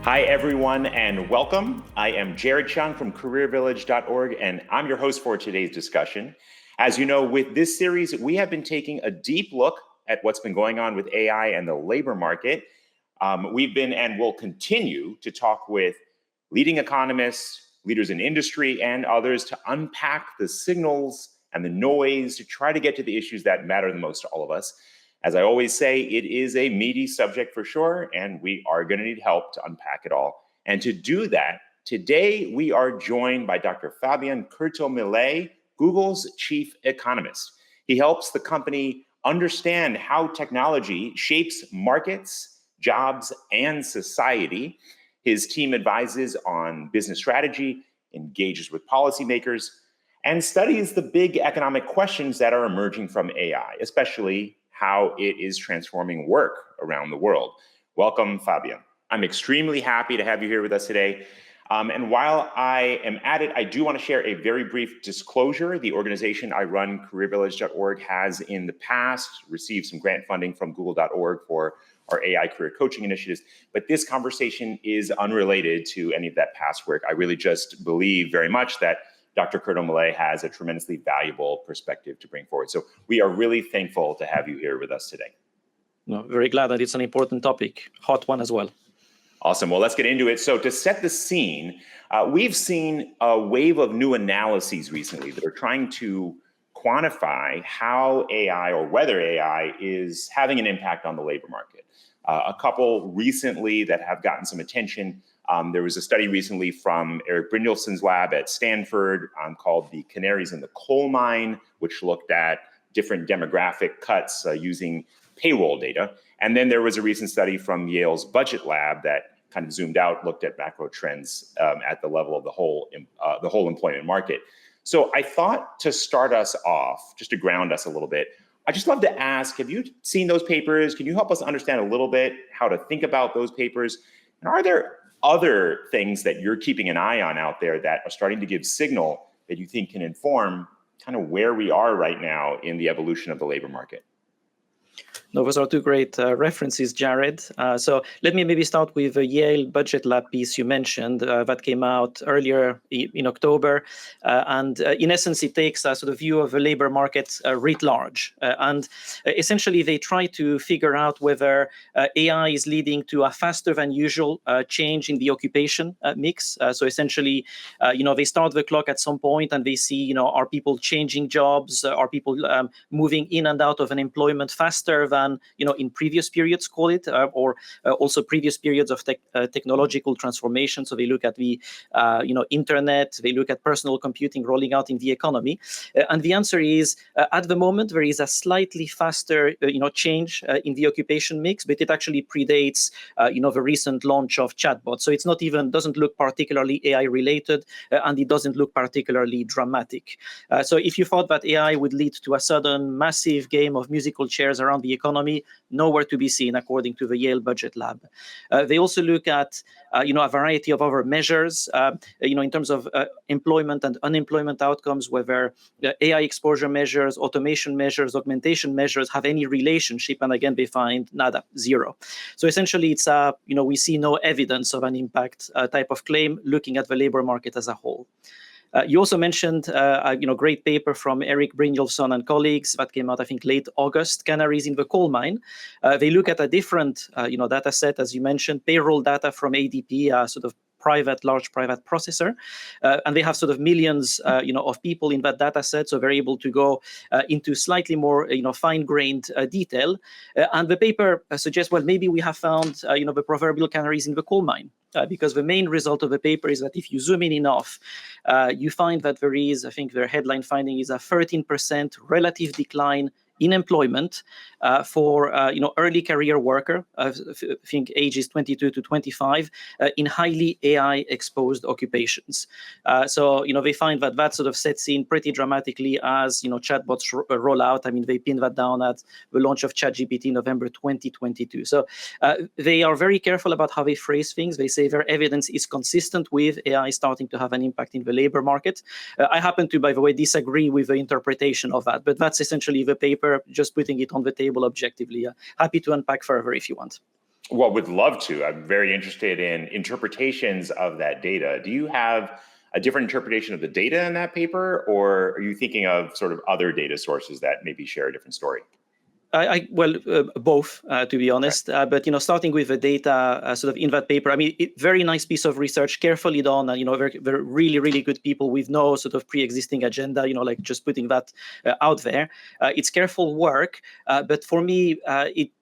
Hi, everyone, and welcome. I am Jared Chung from CareerVillage.org, and I'm your host for today's discussion. As you know, with this series, we have been taking a deep look at what's been going on with AI and the labor market. We've been and will continue to talk with leading economists, leaders in industry, and others to unpack the signals and the noise to try to get to the issues that matter the most to all of us. As I always say, it is a meaty subject for sure, and we are going to need help to unpack it all. And to do that, today we are joined by Dr. Fabien Curto Millet, Google's chief economist. He helps the company understand how technology shapes markets, jobs, and society. His team advises on business strategy, engages with policymakers, and studies the big economic questions that are emerging from AI, especially how it is transforming work around the world. Welcome, Fabien. I'm extremely happy to have you here with us today. And while I am at it, I do want to share a very brief disclosure. The organization I run, CareerVillage.org, has in the past received some grant funding from Google.org for our AI career coaching initiatives. But this conversation is unrelated to any of that past work. I really just believe very much that Dr. Curto Millet has a tremendously valuable perspective to bring forward. So we are really thankful to have you here with us today. No, very glad that it's an important topic, hot one as well. Awesome. Well, let's get into it. So to set the scene, we've seen a wave of new analyses recently that are trying to quantify how AI or whether AI is having an impact on the labor market. A couple recently that have gotten some attention. There was a study recently from Eric Brynjolfsson's lab at Stanford called The Canaries in the Coal Mine, which looked at different demographic cuts using payroll data. And then there was a recent study from Yale's Budget Lab that kind of zoomed out, looked at macro trends at the level of the whole employment market. So I thought to start us off, just to ground us a little bit, I'd just love to ask, have you seen those papers? Can you help us understand a little bit how to think about those papers? And are there other things that you're keeping an eye on out there that are starting to give signal that you think can inform kind of where we are right now in the evolution of the labor market? No, those are two great references, Jared. So let me maybe start with the Yale Budget Lab piece you mentioned that came out earlier in October. And in essence, it takes a sort of view of the labor market writ large. And essentially, they try to figure out whether AI is leading to a faster than usual change in the occupation mix. So essentially, they start the clock at some point and they see, are people changing jobs? Are people moving in and out of an employment faster than in previous periods, call it, or also previous periods of technological transformation. So they look at the internet, they look at personal computing rolling out in the economy, and the answer is at the moment there is a slightly faster change in the occupation mix, but it actually predates the recent launch of chatbots. So it's not even doesn't look particularly AI related, and it doesn't look particularly dramatic. So if you thought that AI would lead to a sudden massive game of musical chairs around the economy, nowhere to be seen, according to the Yale Budget Lab. They also look at a variety of other measures, in terms of employment and unemployment outcomes, whether AI exposure measures, automation measures, augmentation measures have any relationship. And again, they find nada, zero. So essentially, it's we see no evidence of an impact type of claim looking at the labor market as a whole. You also mentioned a great paper from Eric Brynjolfsson and colleagues that came out, I think, late August, Canaries in the Coal Mine. They look at a different data set, as you mentioned, payroll data from ADP, sort of large private processor, and they have sort of millions, of people in that data set, so they're able to go into slightly more, fine-grained detail. And the paper suggests, well, maybe we have found, the proverbial canaries in the coal mine, because the main result of the paper is that if you zoom in enough, you find that there is, I think their headline finding is a 13% relative decline in employment for early career worker, I think ages 22 to 25, in highly AI exposed occupations. So they find that sort of sets in pretty dramatically as chatbots roll out. I mean, they pin that down at the launch of ChatGPT in November 2022. So they are very careful about how they phrase things. They say their evidence is consistent with AI starting to have an impact in the labor market. I happen to, by the way, disagree with the interpretation of that, but that's essentially the paper, just putting it on the table objectively. Happy to unpack further if you want. Well, would love to. I'm very interested in interpretations of that data. Do you have a different interpretation of the data in that paper, or are you thinking of sort of other data sources that maybe share a different story? Both, to be honest. But starting with the data, sort of in that paper, I mean, very nice piece of research, carefully done. Very, very, really, really good people with no sort of pre-existing agenda. Like just putting that out there. It's careful work, but for me,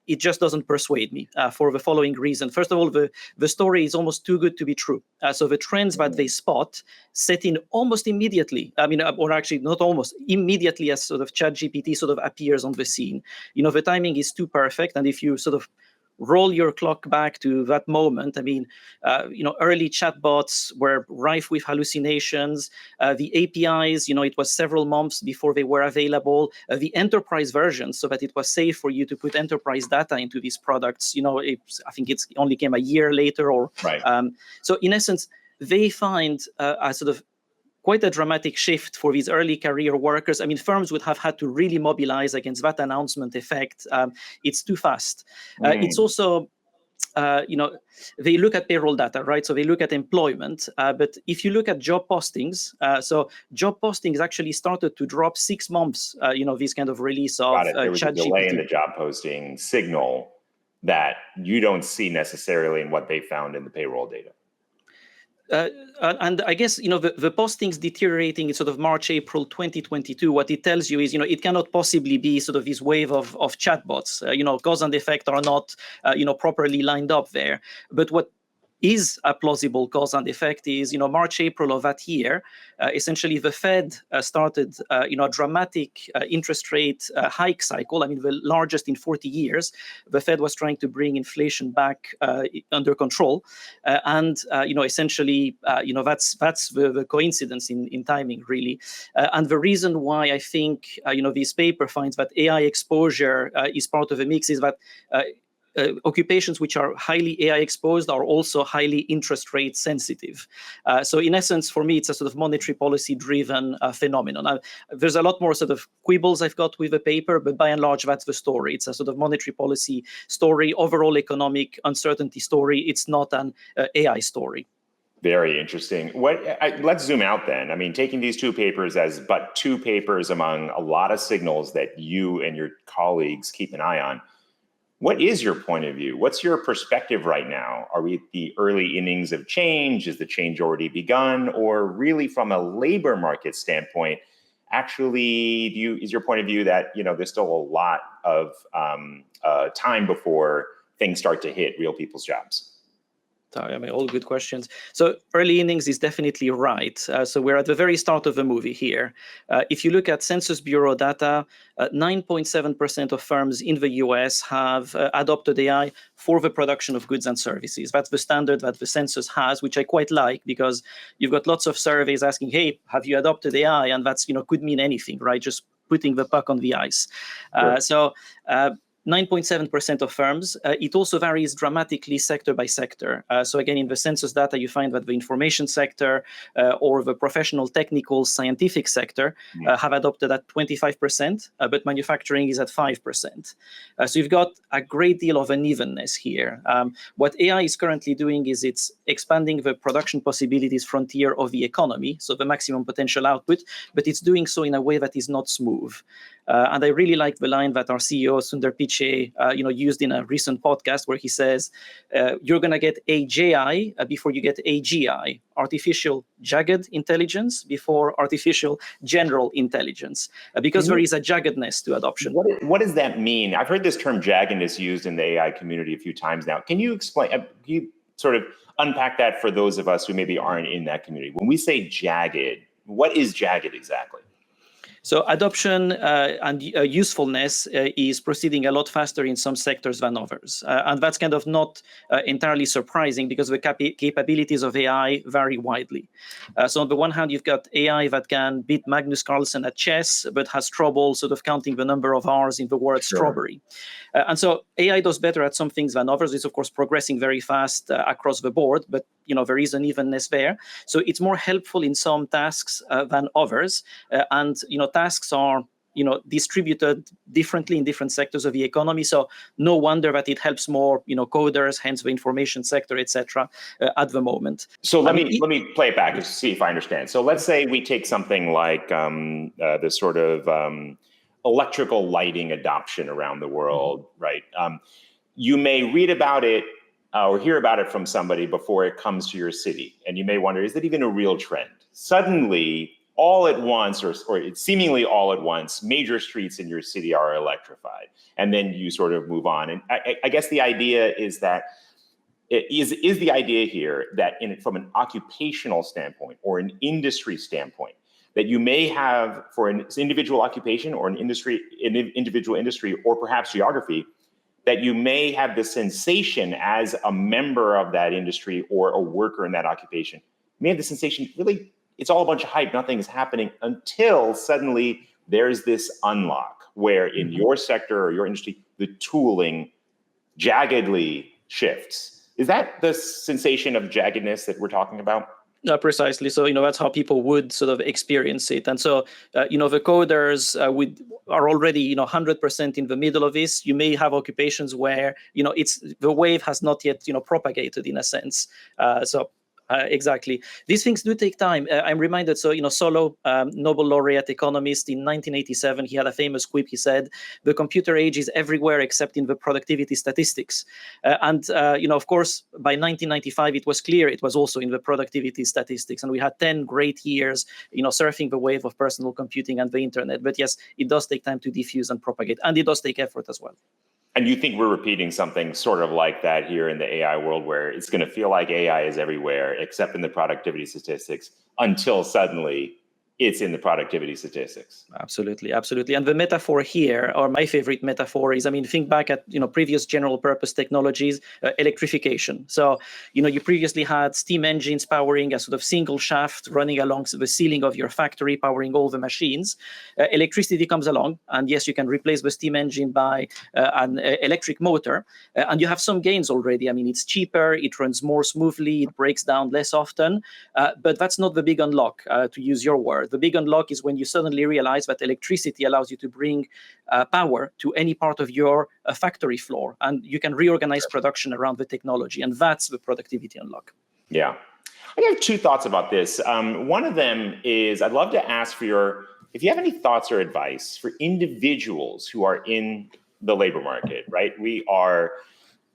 it just doesn't persuade me for the following reason. First of all, the story is almost too good to be true. So the trends that they spot set in almost immediately. I mean, or actually not almost immediately as sort of ChatGPT sort of appears on the scene. The timing is too perfect. And if you sort of roll your clock back to that moment, I mean, early chatbots were rife with hallucinations. The APIs, it was several months before they were available. The enterprise version, so that it was safe for you to put enterprise data into these products, I think it only came a year later. Or right. So in essence, they find a sort of quite a dramatic shift for these early career workers. I mean, firms would have had to really mobilize against that announcement effect. It's too fast. It's also, they look at payroll data, right? So they look at employment. But if you look at job postings, so job postings actually started to drop 6 months, this kind of release of There was a delay in the job posting signal that you don't see necessarily in what they found in the payroll data. And I guess, the postings deteriorating in sort of March, April 2022, what it tells you is, it cannot possibly be sort of this wave of chatbots. Cause and effect are not, properly lined up there. But what is a plausible cause and effect is, March, April of that year, essentially the Fed started, a dramatic interest rate hike cycle. I mean, the largest in 40 years. The Fed was trying to bring inflation back under control. Essentially, that's the coincidence in timing, really. And the reason why I think, this paper finds that AI exposure is part of the mix is that occupations which are highly AI exposed are also highly interest rate sensitive. So in essence, for me, it's a sort of monetary policy driven phenomenon. There's a lot more sort of quibbles I've got with the paper, but by and large, that's the story. It's a sort of monetary policy story, overall economic uncertainty story. It's not an AI story. Very interesting. Let's zoom out then. I mean, taking these two papers as but two papers among a lot of signals that you and your colleagues keep an eye on. What is your point of view? What's your perspective right now? Are we at the early innings of change? Is the change already begun? Or really from a labor market standpoint, actually, is your point of view that there's still a lot of time before things start to hit real people's jobs? I mean, all good questions. So early innings is definitely right. So we're at the very start of the movie here. If you look at Census Bureau data, 9.7% of firms in the US have adopted AI for the production of goods and services. That's the standard that the census has, which I quite like, because you've got lots of surveys asking, hey, have you adopted AI? And that's, could mean anything, right? Just putting the puck on the ice. Sure. 9.7% of firms. It also varies dramatically sector by sector. So again, in the census data, you find that the information sector or the professional, technical, scientific sector have adopted at 25%, but manufacturing is at 5%. So you've got a great deal of unevenness here. What AI is currently doing is it's expanding the production possibilities frontier of the economy, so the maximum potential output, but it's doing so in a way that is not smooth. And I really like the line that our CEO, Sundar Pichai, used in a recent podcast where he says, you're going to get AGI before you get AGI, artificial jagged intelligence before artificial general intelligence, because there is a jaggedness to adoption. What does that mean? I've heard this term jaggedness used in the AI community a few times now. Can you explain, can you sort of unpack that for those of us who maybe aren't in that community? When we say jagged, what is jagged exactly? So adoption and usefulness is proceeding a lot faster in some sectors than others. And that's kind of not entirely surprising because the capabilities of AI vary widely. So on the one hand, you've got AI that can beat Magnus Carlsen at chess, but has trouble sort of counting the number of R's in the word strawberry. And so AI does better at some things than others. It's, of course, progressing very fast across the board, but there is unevenness there. So it's more helpful in some tasks than others. And tasks are distributed differently in different sectors of the economy. So no wonder that it helps more, coders, hence the information sector, etc. At the moment. So let me play it back to see if I understand. So let's say we take something like this sort of electrical lighting adoption around the world, right? You may read about it or hear about it from somebody before it comes to your city, and you may wonder, is that even a real trend? Suddenly, all at once, or seemingly all at once, major streets in your city are electrified, and then you sort of move on. And I guess the idea is that is the idea here that from an occupational standpoint or an industry standpoint, that you may have for an individual occupation or an individual industry, or perhaps geography, that you may have the sensation as a member of that industry or a worker in that occupation, you may have the sensation, really, it's all a bunch of hype, nothing is happening, until suddenly there's this unlock where in your sector or your industry, the tooling jaggedly shifts. Is that the sensation of jaggedness that we're talking about? Precisely. So, that's how people would sort of experience it. And so, the coders are already, 100% in the middle of this. You may have occupations where, the wave has not yet, propagated in a sense. Exactly. These things do take time. I'm reminded, Solow, Nobel laureate economist in 1987, he had a famous quip. He said, the computer age is everywhere except in the productivity statistics. Of course, by 1995, it was clear it was also in the productivity statistics. And we had 10 great years, surfing the wave of personal computing and the internet. But yes, it does take time to diffuse and propagate. And it does take effort as well. And you think we're repeating something sort of like that here in the AI world, where it's going to feel like AI is everywhere, except in the productivity statistics, until suddenly it's in the productivity statistics. Absolutely, absolutely. And the metaphor here, or my favorite metaphor is, think back at, previous general purpose technologies, electrification. So, you previously had steam engines powering a sort of single shaft running along the ceiling of your factory, powering all the machines. Electricity comes along, and yes, you can replace the steam engine by an electric motor, and you have some gains already. It's cheaper, it runs more smoothly, it breaks down less often, but that's not the big unlock, to use your word. The big unlock is when you suddenly realize that electricity allows you to bring power to any part of your factory floor, and you can reorganize production around the technology, and that's the productivity unlock. Yeah. I have two thoughts about this. One of them is I'd love to ask if you have any thoughts or advice for individuals who are in the labor market, right? We are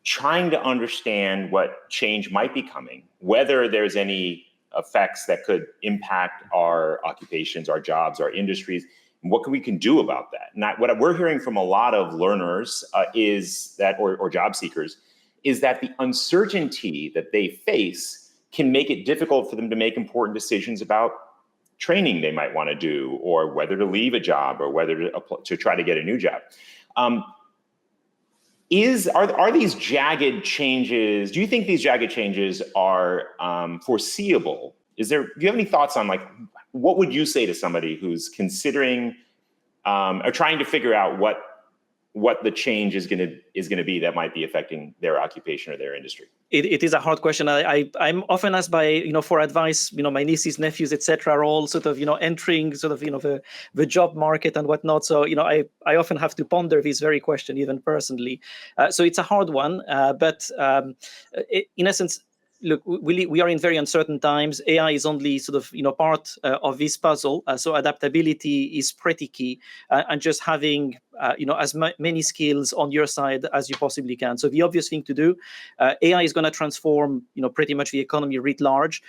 trying to understand what change might be coming, whether there's any effects that could impact our occupations, our jobs, our industries, and what we can do about that. And what we're hearing from a lot of learners is that, or job seekers, is that the uncertainty that they face can make it difficult for them to make important decisions about training they might want to do, or whether to leave a job, or whether to try to get a new job. Are these jagged changes? Do you think these jagged changes are foreseeable? Do you have any thoughts on what would you say to somebody who's considering or trying to figure out what the change is going to be that might be affecting their occupation or their industry? It is a hard question. I'm often asked by, for advice, my nieces, nephews, etc., are all sort of, entering sort of, the job market and whatnot. So, I often have to ponder this very question, even personally. So it's a hard one. But in essence, look, we are in very uncertain times. AI is only sort of, part of this puzzle. So adaptability is pretty key, and just having, as many skills on your side as you possibly can. So the obvious thing to do, AI is going to transform, pretty much the economy writ large.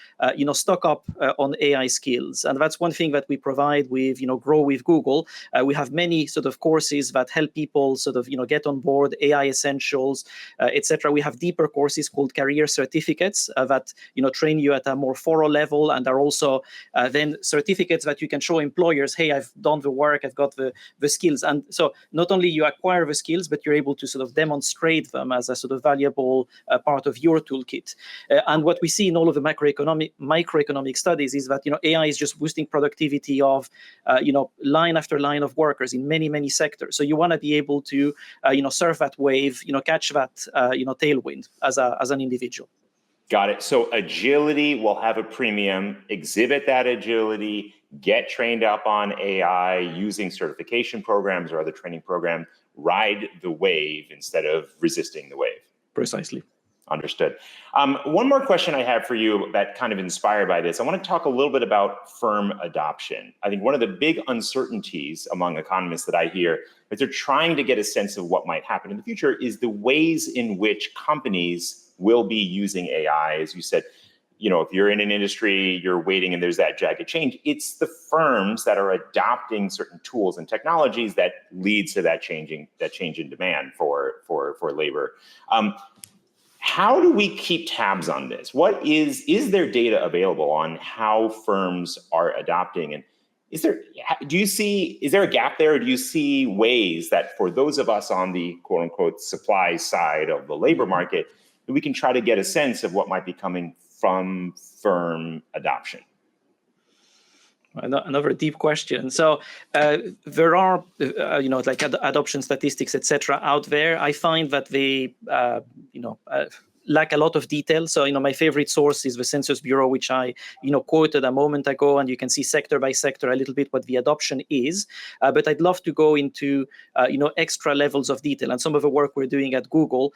Stock up on AI skills, and that's one thing that we provide with, Grow with Google. We have many sort of courses that help people sort of, get on board AI essentials, etc. We have deeper courses called career certificates that, train you at a more thorough level, and are also then certificates that you can show employers, hey, I've done the work, I've got the skills. And so not only you acquire the skills, but you're able to sort of demonstrate them as a sort of valuable part of your toolkit. And what we see in all of the microeconomic studies is that, AI is just boosting productivity of, line after line of workers in many, many sectors. So you want to be able to, surf that wave, catch that, tailwind as an individual. Got it. So agility will have a premium, exhibit that agility, get trained up on AI using certification programs or other training programs, ride the wave instead of resisting the wave. Precisely. Understood. One more question I have for you that kind of inspired by this. I want to talk a little bit about firm adoption. I think one of the big uncertainties among economists that I hear is they're trying to get a sense of what might happen in the future is the ways in which companies will be using AI. As you said, if you're in an industry, you're waiting and there's that jagged change. It's the firms that are adopting certain tools and technologies that leads to that change in demand for labor. How do we keep tabs on this? Is there data available on how firms are adopting? And is there a gap there? Or do you see ways that for those of us on the quote unquote supply side of the labor market, that we can try to get a sense of what might be coming from firm adoption? Another deep question. So there are, like adoption statistics, etc., out there. I find that they, lack a lot of detail. So, my favorite source is the Census Bureau, which I, quoted a moment ago, and you can see sector by sector a little bit what the adoption is. But I'd love to go into, extra levels of detail. And some of the work we're doing at Google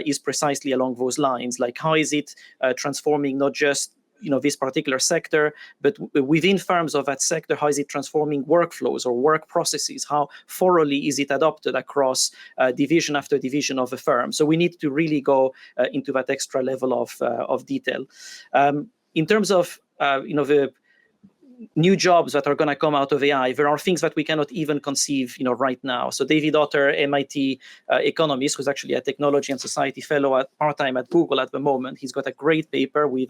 is precisely along those lines. Like, how is it transforming not just this particular sector, but within firms of that sector, how is it transforming workflows or work processes? How thoroughly is it adopted across division after division of a firm? So we need to really go into that extra level of detail. In terms of the new jobs that are going to come out of AI, there are things that we cannot even conceive, right now. So David Otter, MIT economist, who's actually a technology and society fellow part-time at Google at the moment, he's got a great paper with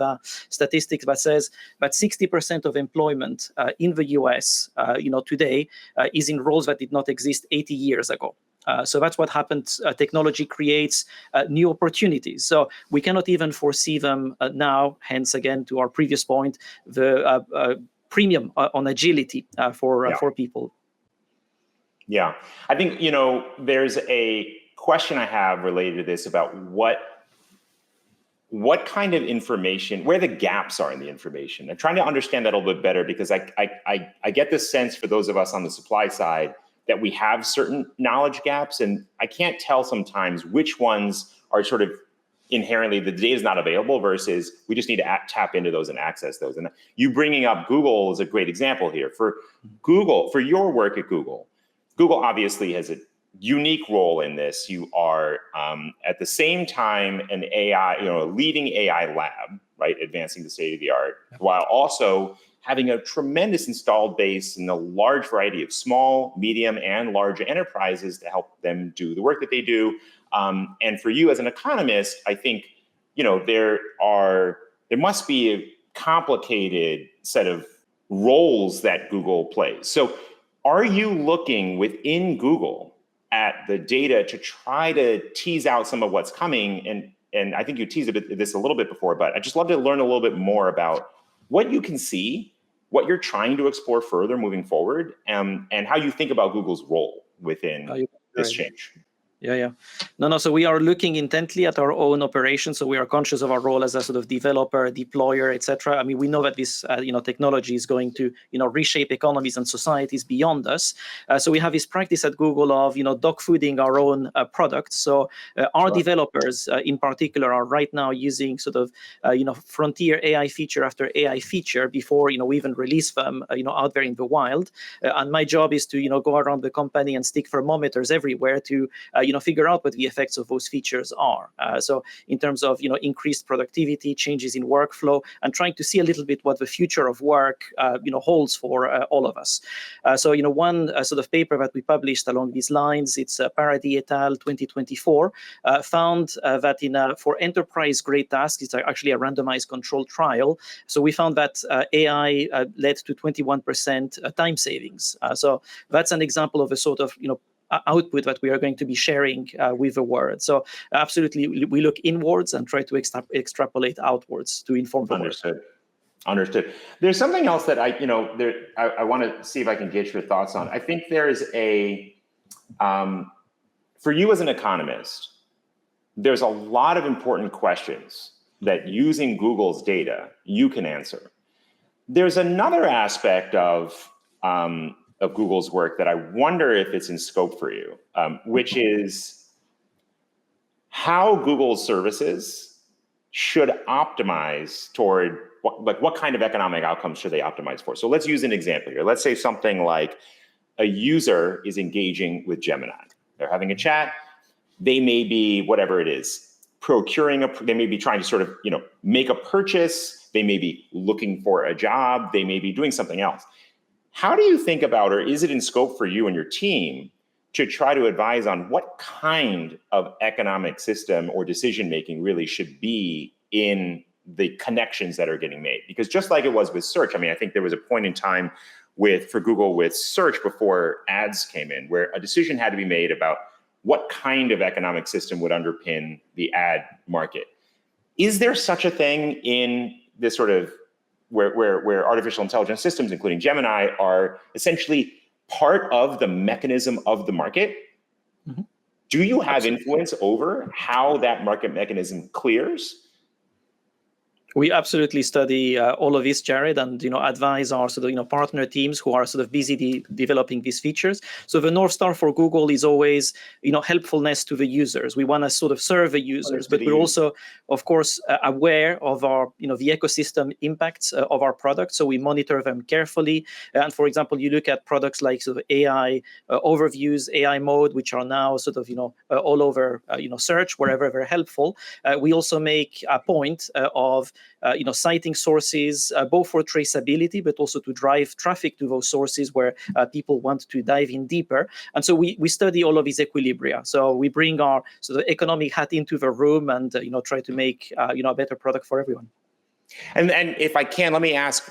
statistics that says that 60% of employment in the US, today is in roles that did not exist 80 years ago. So that's what happens. Technology creates new opportunities. So we cannot even foresee them now. Hence, again, to our previous point, the premium on agility for people. Yeah, I think there's a question I have related to this about what kind of information, where the gaps are in the information. I'm trying to understand that a little bit better because I get the sense for those of us on the supply side that we have certain knowledge gaps, and I can't tell sometimes which ones are sort of inherently the data is not available versus we just need to tap into those and access those. And you bringing up Google is a great example here. For Google, for your work at Google, Google obviously has a unique role in this. You are at the same time an AI, a leading AI lab, right, advancing the state of the art, while also having a tremendous installed base in a large variety of small, medium, and large enterprises to help them do the work that they do. And for you as an economist, I think, there must be a complicated set of roles that Google plays. So are you looking within Google at the data to try to tease out some of what's coming? And I think you teased this a little bit before, but I'd just love to learn a little bit more about what you can see, what you're trying to explore further moving forward, and how you think about Google's role within this change. Yeah. No. So we are looking intently at our own operations. So we are conscious of our role as a sort of developer, deployer, etc. I mean, we know that this, technology is going to, reshape economies and societies beyond us. So we have this practice at Google of, dog fooding our own products. So our developers, in particular, are right now using sort of, frontier AI feature after AI feature before, we even release them, out there in the wild. And my job is to, go around the company and stick thermometers everywhere to, figure out what the effects of those features are. So in terms of, increased productivity, changes in workflow, and trying to see a little bit what the future of work, holds for all of us. So, one sort of paper that we published along these lines, it's Paradis et al. 2024, found that for enterprise-grade tasks, it's actually a randomized controlled trial. So we found that AI led to 21% time savings. So that's an example of a sort of, output that we are going to be sharing with the world. So absolutely, we look inwards and try to extrapolate outwards to inform the world. Understood. There's something else that I want to see if I can get your thoughts on. I think there is for you as an economist, there's a lot of important questions that using Google's data, you can answer. There's another aspect of Google's work that I wonder if it's in scope for you, which is how Google's services should optimize toward what kind of economic outcomes should they optimize for? So let's use an example here. Let's say something like a user is engaging with Gemini. They're having a chat. They may be, whatever it is, they may be trying to sort of, make a purchase. They may be looking for a job. They may be doing something else. How do you think about, or is it in scope for you and your team to try to advise on what kind of economic system or decision-making really should be in the connections that are getting made? Because just like it was with search, I think there was a point in time for Google with search before ads came in, where a decision had to be made about what kind of economic system would underpin the ad market. Is there such a thing in this sort of where artificial intelligence systems, including Gemini, are essentially part of the mechanism of the market? Mm-hmm. Do you have influence over how that market mechanism clears? We absolutely study all of this, Jared, and advise our sort of partner teams who are sort of busy developing these features. So the North Star for Google is always helpfulness to the users. We want to sort of serve the users, but we're also, of course, aware of our the ecosystem impacts of our products. So we monitor them carefully. And for example, you look at products like sort of AI overviews, AI mode, which are now sort of all over search wherever they're helpful. We also make a point of citing sources, both for traceability, but also to drive traffic to those sources where people want to dive in deeper. And so we study all of these equilibria. So we bring our sort of economic hat into the room and try to make a better product for everyone. And if I can, let me ask,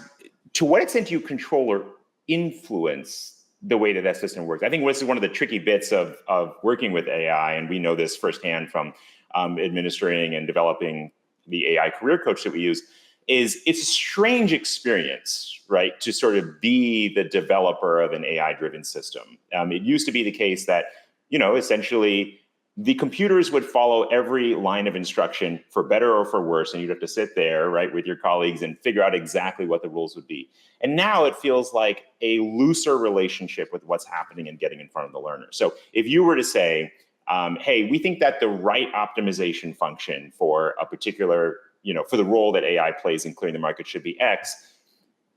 to what extent do you control or influence the way that system works? I think this is one of the tricky bits of working with AI, and we know this firsthand from administering and developing the AI career coach that we use, is it's a strange experience, right, to sort of be the developer of an AI-driven system. It used to be the case that, essentially the computers would follow every line of instruction for better or for worse, and you'd have to sit there, right, with your colleagues and figure out exactly what the rules would be. And now it feels like a looser relationship with what's happening and getting in front of the learner. So if you were to say, hey, we think that the right optimization function for a particular, for the role that AI plays in clearing the market should be X.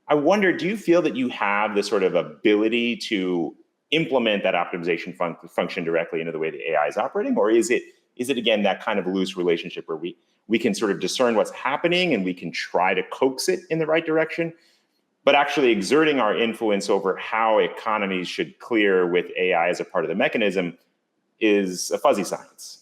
I wonder, do you feel that you have the sort of ability to implement that optimization function directly into the way the AI is operating? Or is it again, that kind of loose relationship where we can sort of discern what's happening and we can try to coax it in the right direction, but actually exerting our influence over how economies should clear with AI as a part of the mechanism is a fuzzy science?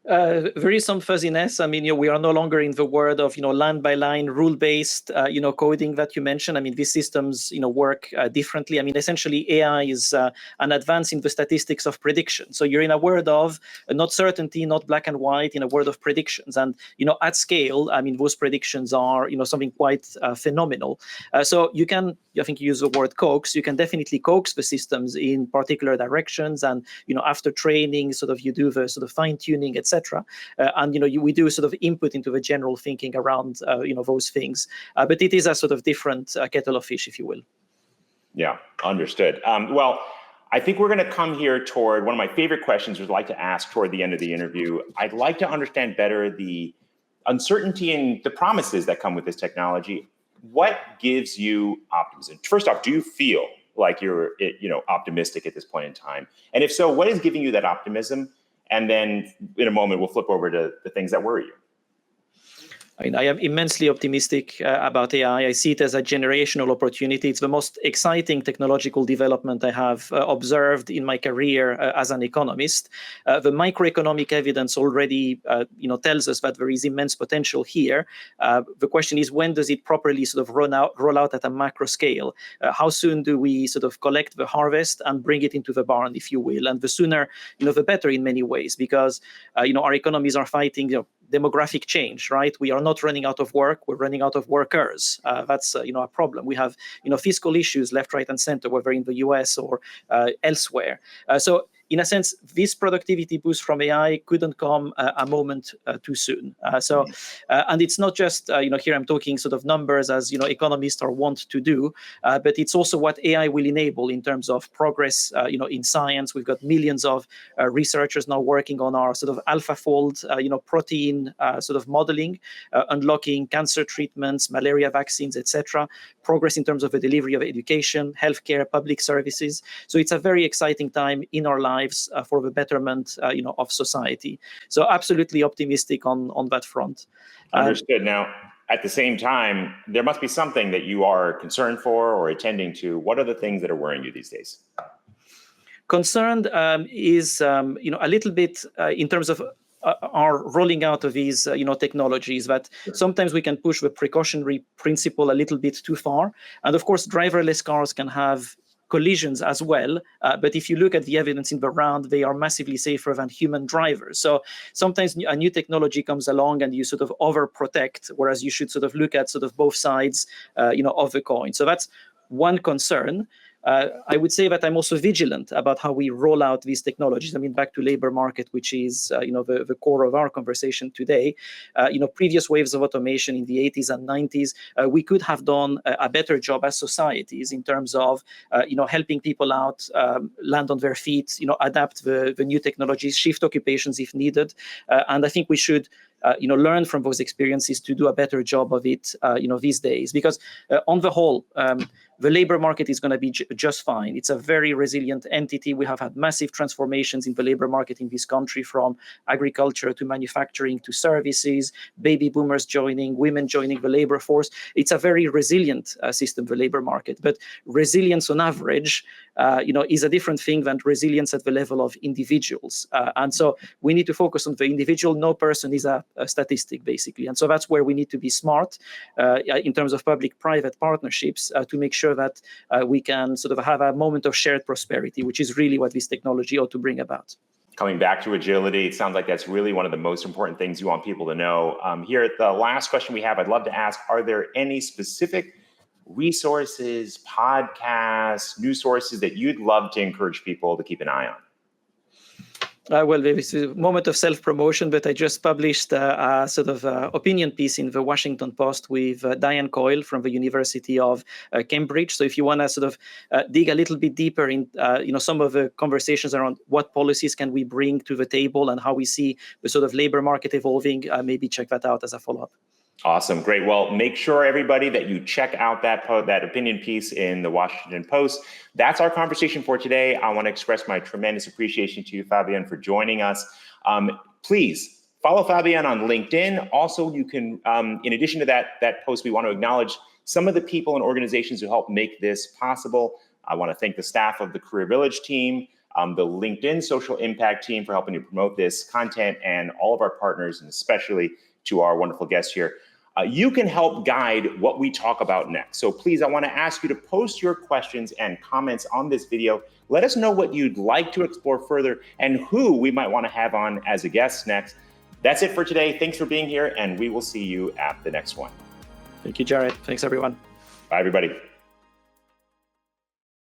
There is some fuzziness. We are no longer in the world of, line by line, rule-based, coding that you mentioned. These systems, work differently. Essentially, AI is an advance in the statistics of prediction. So you're in a world of not certainty, not black and white, in a world of predictions. And, at scale, those predictions are, something quite phenomenal. So you can, I think you use the word coax, you can definitely coax the systems in particular directions. And, after training, sort of you do the sort of fine-tuning, etc. And we do sort of input into the general thinking around those things, but it is a sort of different kettle of fish, if you will. Yeah, understood. Well, I think we're going to come here toward one of my favorite questions we'd like to ask toward the end of the interview. I'd like to understand better the uncertainty and the promises that come with this technology. What gives you optimism? First off, do you feel like you're optimistic at this point in time? And if so, what is giving you that optimism? And then in a moment, we'll flip over to the things that worry you. I am immensely optimistic about AI. I see it as a generational opportunity. It's the most exciting technological development I have observed in my career as an economist. The microeconomic evidence already, tells us that there is immense potential here. The question is, when does it properly sort of roll out at a macro scale? How soon do we sort of collect the harvest and bring it into the barn, if you will? And the sooner, the better in many ways, because our economies are fighting, demographic change, right? We are not running out of work, we're running out of workers. That's a problem. We have fiscal issues left, right, and center, whether in the US or elsewhere. So in a sense, this productivity boost from AI couldn't come a moment too soon. And it's not just, here I'm talking sort of numbers as, economists are wont to do, but it's also what AI will enable in terms of progress, in science. We've got millions of researchers now working on our sort of AlphaFold, protein sort of modeling, unlocking cancer treatments, malaria vaccines, etc. Progress in terms of the delivery of education, healthcare, public services. So it's a very exciting time in our lives for the betterment, of society. So absolutely optimistic on that front. Understood. Now, at the same time, there must be something that you are concerned for or attending to. What are the things that are worrying you these days? Concerned is, a little bit in terms of our rolling out of these, technologies, that sometimes we can push the precautionary principle a little bit too far. And of course, driverless cars can have collisions as well. But if you look at the evidence in the round, they are massively safer than human drivers. So sometimes a new technology comes along and you sort of overprotect, whereas you should sort of look at sort of both sides, of the coin. So that's one concern. I would say that I'm also vigilant about how we roll out these technologies. I mean, back to labor market, which is the core of our conversation today. Previous waves of automation in the 80s and 90s, we could have done a better job as societies in terms of helping people out, land on their feet, adapt the new technologies, shift occupations if needed. And I think we should learn from those experiences to do a better job of it, these days. Because on the whole, the labor market is going to be just fine. It's a very resilient entity. We have had massive transformations in the labor market in this country, from agriculture to manufacturing to services, baby boomers joining, women joining the labor force. It's a very resilient system, the labor market. But resilience on average, is a different thing than resilience at the level of individuals. And so we need to focus on the individual. No person is a statistic, basically. And so that's where we need to be smart in terms of public-private partnerships to make sure that we can sort of have a moment of shared prosperity, which is really what this technology ought to bring about. Coming back to agility, it sounds like that's really one of the most important things you want people to know. Here at the last question we have, I'd love to ask, are there any specific resources, podcasts, news sources that you'd love to encourage people to keep an eye on? Well, it's a moment of self-promotion, but I just published a sort of opinion piece in the Washington Post with Diane Coyle from the University of Cambridge. So if you want to sort of dig a little bit deeper in, some of the conversations around what policies can we bring to the table and how we see the sort of labor market evolving, maybe check that out as a follow-up. Awesome. Great. Well, make sure, everybody, that you check out that opinion piece in the Washington Post. That's our conversation for today. I want to express my tremendous appreciation to you, Fabien, for joining us. Please follow Fabien on LinkedIn. Also, you can, in addition to that post, we want to acknowledge some of the people and organizations who help make this possible. I want to thank the staff of the Career Village team, the LinkedIn social impact team for helping to promote this content, and all of our partners, and especially to our wonderful guests here. You can help guide what we talk about next. So please, I want to ask you to post your questions and comments on this video. Let us know what you'd like to explore further and who we might want to have on as a guest next. That's it for today. Thanks for being here, and we will see you at the next one. Thank you, Jared. Thanks, everyone. Bye, everybody.